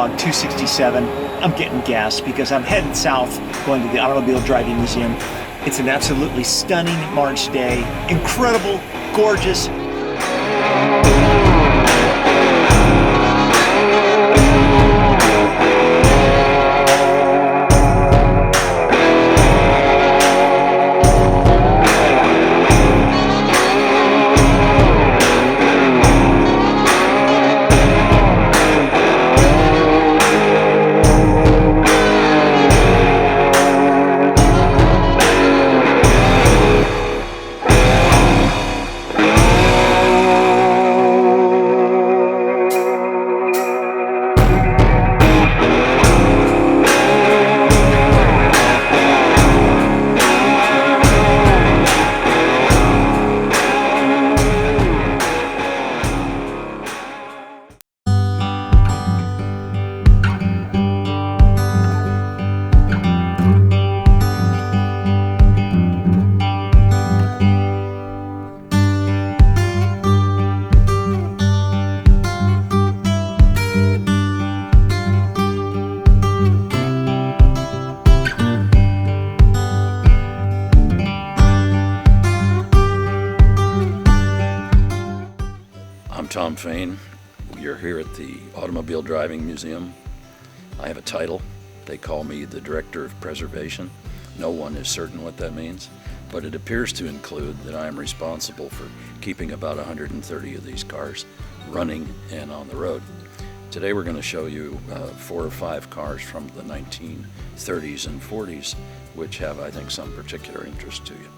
log 267. I'm getting gas because I'm headed south, going to the Automobile Driving Museum. It's an absolutely stunning March day. Incredible, gorgeous. I'm Tom Fehn. You're here at the Automobile Driving Museum. I have a title. They call me the Director of Preservation. No one is certain what that means, but it appears to include that I am responsible for keeping about 130 of these cars running and on the road. Today we're going to show you 4 or 5 cars from the 1930s and 40s, which have, I think, some particular interest to you.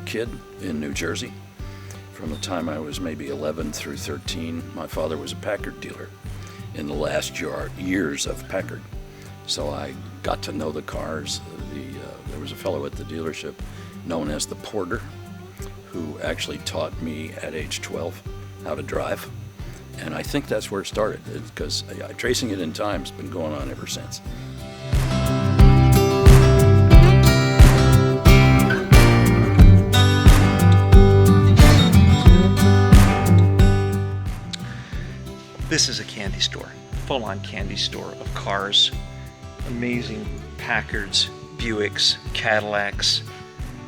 Kid in New Jersey. From the time I was maybe 11 through 13, my father was a Packard dealer in the last years of Packard. So I got to know the cars. There was a fellow at the dealership known as the porter who actually taught me at age 12 how to drive. And I think that's where it started, because tracing it in time has been going on ever since. This is a candy store, full-on candy store of cars, amazing Packards, Buicks, Cadillacs,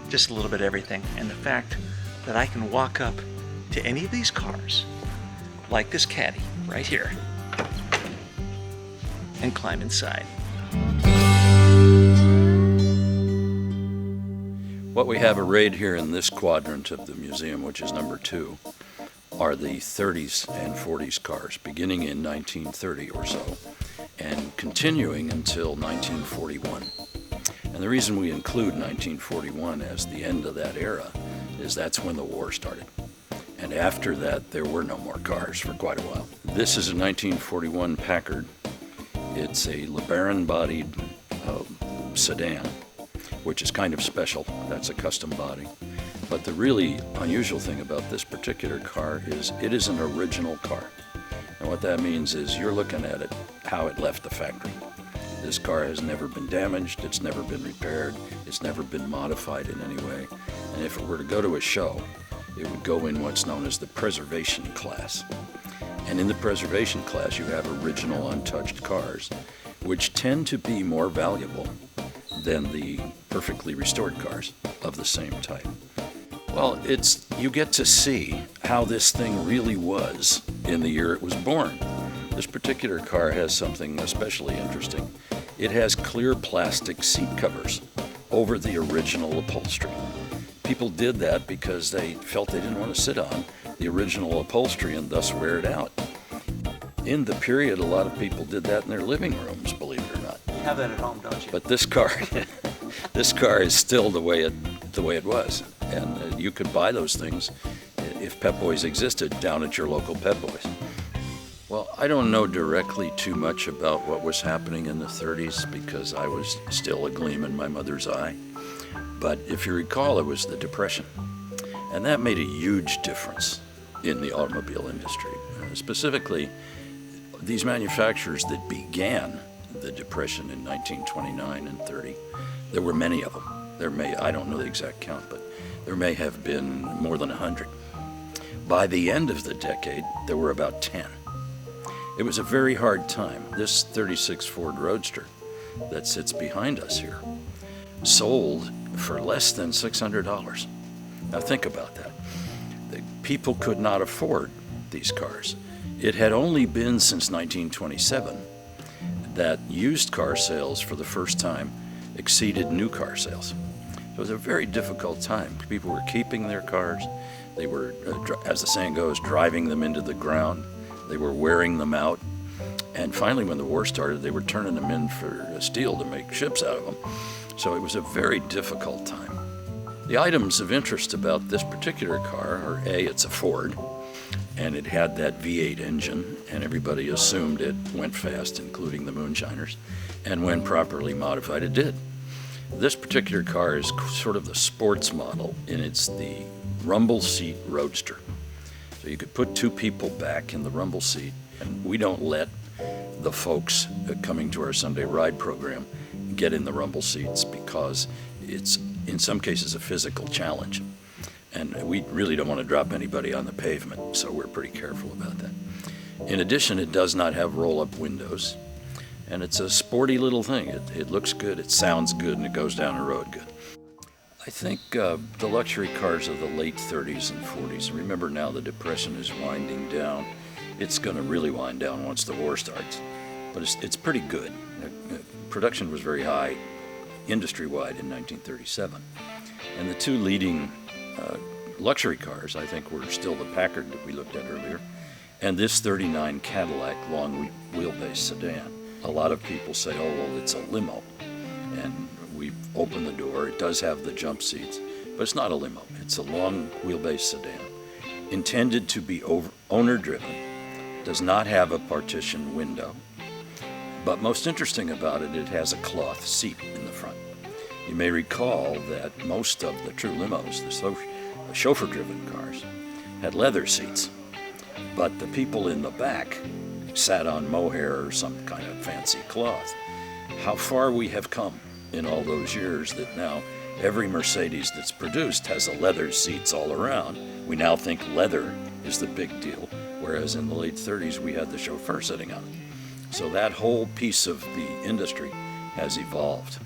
just a little bit of everything. And the fact that I can walk up to any of these cars, like this Caddy right here, and climb inside. What we have arrayed here in this quadrant of the museum, which is number 2, are the 30s and 40s cars, beginning in 1930 or so, and continuing until 1941. And the reason we include 1941 as the end of that era is that's when the war started. And after that, there were no more cars for quite a while. This is a 1941 Packard. It's a LeBaron-bodied sedan, which is kind of special. That's a custom body. But the really unusual thing about this particular car is it is an original car. And what that means is you're looking at it, how it left the factory. This car has never been damaged, it's never been repaired, it's never been modified in any way. And if it were to go to a show, it would go in what's known as the preservation class. And in the preservation class, you have original untouched cars, which tend to be more valuable than the perfectly restored cars of the same type. Well, you get to see how this thing really was in the year it was born. This particular car has something especially interesting. It has clear plastic seat covers over the original upholstery. People did that because they felt they didn't want to sit on the original upholstery and thus wear it out. In the period, a lot of people did that in their living rooms, believe it or not. You have that at home, don't you? But this car is still the way it was. And you could buy those things, if Pep Boys existed, down at your local Pep Boys. Well, I don't know directly too much about what was happening in the 30s because I was still a gleam in my mother's eye. But if you recall, it was the Depression. And that made a huge difference in the automobile industry. Specifically, these manufacturers that began the Depression in 1929 and 30, there were many of them. I don't know the exact count, but there may have been more than 100. By the end of the decade, there were about 10. It was a very hard time. This 36 Ford Roadster that sits behind us here sold for less than $600. Now think about that. The people could not afford these cars. It had only been since 1927 that used car sales for the first time exceeded new car sales. So it was a very difficult time. People were keeping their cars. They were, as the saying goes, driving them into the ground. They were wearing them out. And finally, when the war started, they were turning them in for steel to make ships out of them. So it was a very difficult time. The items of interest about this particular car are, A, it's a Ford, and it had that V8 engine, and everybody assumed it went fast, including the moonshiners. And when properly modified, it did. This particular car is sort of the sports model, and it's the rumble seat Roadster. So you could put two people back in the rumble seat, and we don't let the folks coming to our Sunday Ride program get in the rumble seats because it's, in some cases, a physical challenge. And we really don't want to drop anybody on the pavement, so we're pretty careful about that. In addition, it does not have roll-up windows, and it's a sporty little thing. It looks good, it sounds good, and it goes down the road good. I think the luxury cars of the late 30s and 40s, remember now the Depression is winding down. It's going to really wind down once the war starts, but it's pretty good. Production was very high industry-wide in 1937, and the two leading luxury cars, I think, were still the Packard that we looked at earlier, and this 39 Cadillac long wheelbase sedan. A lot of people say, oh, well, it's a limo, and we open the door. It does have the jump seats, but it's not a limo. It's a long wheelbase sedan, intended to be owner-driven, does not have a partition window, but most interesting about it, it has a cloth seat in the front. You may recall that most of the true limos, the chauffeur-driven cars, had leather seats, but the people in the back sat on mohair or some kind of fancy cloth. How far we have come in all those years that now every Mercedes that's produced has a leather seats all around. We now think leather is the big deal, whereas in the late 30s we had the chauffeur sitting on it. So that whole piece of the industry has evolved.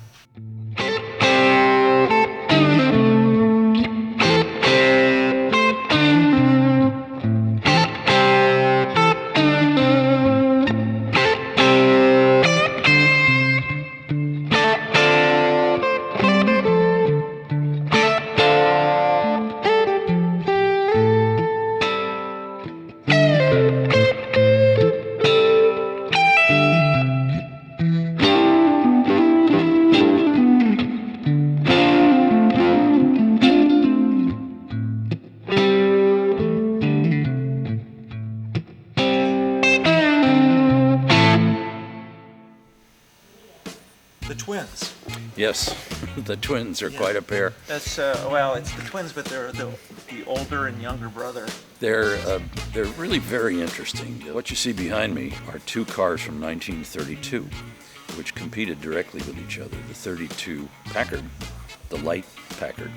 The twins. Yes, the twins are quite a pair. That's well, it's the twins, but they're the older and younger brother. They're really very interesting. What you see behind me are two cars from 1932, which competed directly with each other. The 32 Packard, the light Packard,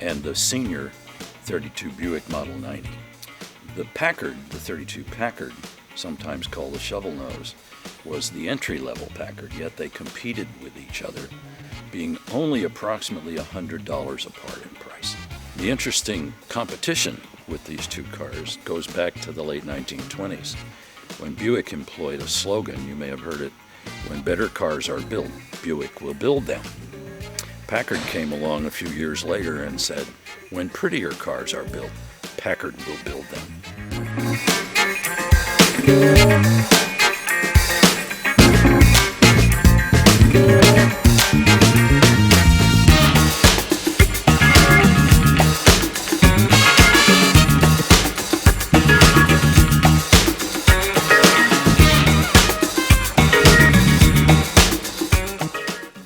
and the senior 32 Buick Model 90. The Packard, the 32 Packard, sometimes called the shovel nose, was the entry-level Packard, yet they competed with each other, being only approximately $100 apart in price. The interesting competition with these two cars goes back to the late 1920s, when Buick employed a slogan, you may have heard it, when better cars are built, Buick will build them. Packard came along a few years later and said, when prettier cars are built, Packard will build them.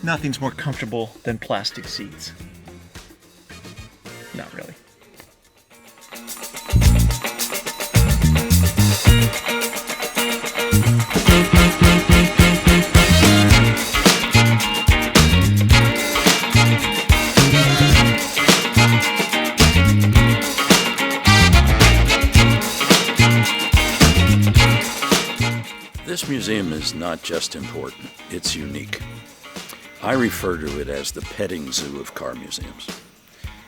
Nothing's more comfortable than plastic seats. Not really. museum is not just important, it's unique. I refer to it as the petting zoo of car museums.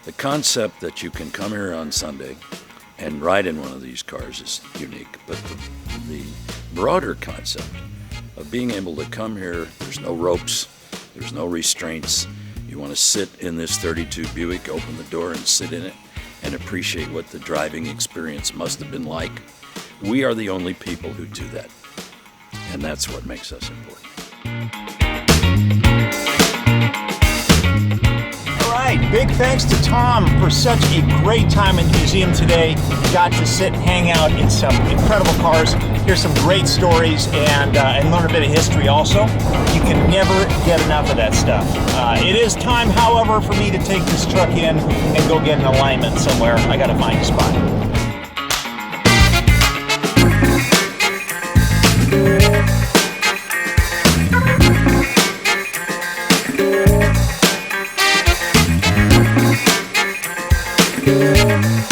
The concept that you can come here on Sunday and ride in one of these cars is unique, but the broader concept of being able to come here, there's no ropes, there's no restraints. You want to sit in this 32 Buick, open the door and sit in it and appreciate what the driving experience must have been like. We are the only people who do that, and that's what makes us important. All right, big thanks to Tom for such a great time in the museum today. Got to sit and hang out in some incredible cars, hear some great stories, and learn a bit of history also. You can never get enough of that stuff. It is time, however, for me to take this truck in and go get an alignment somewhere. I gotta find a spot. Yeah.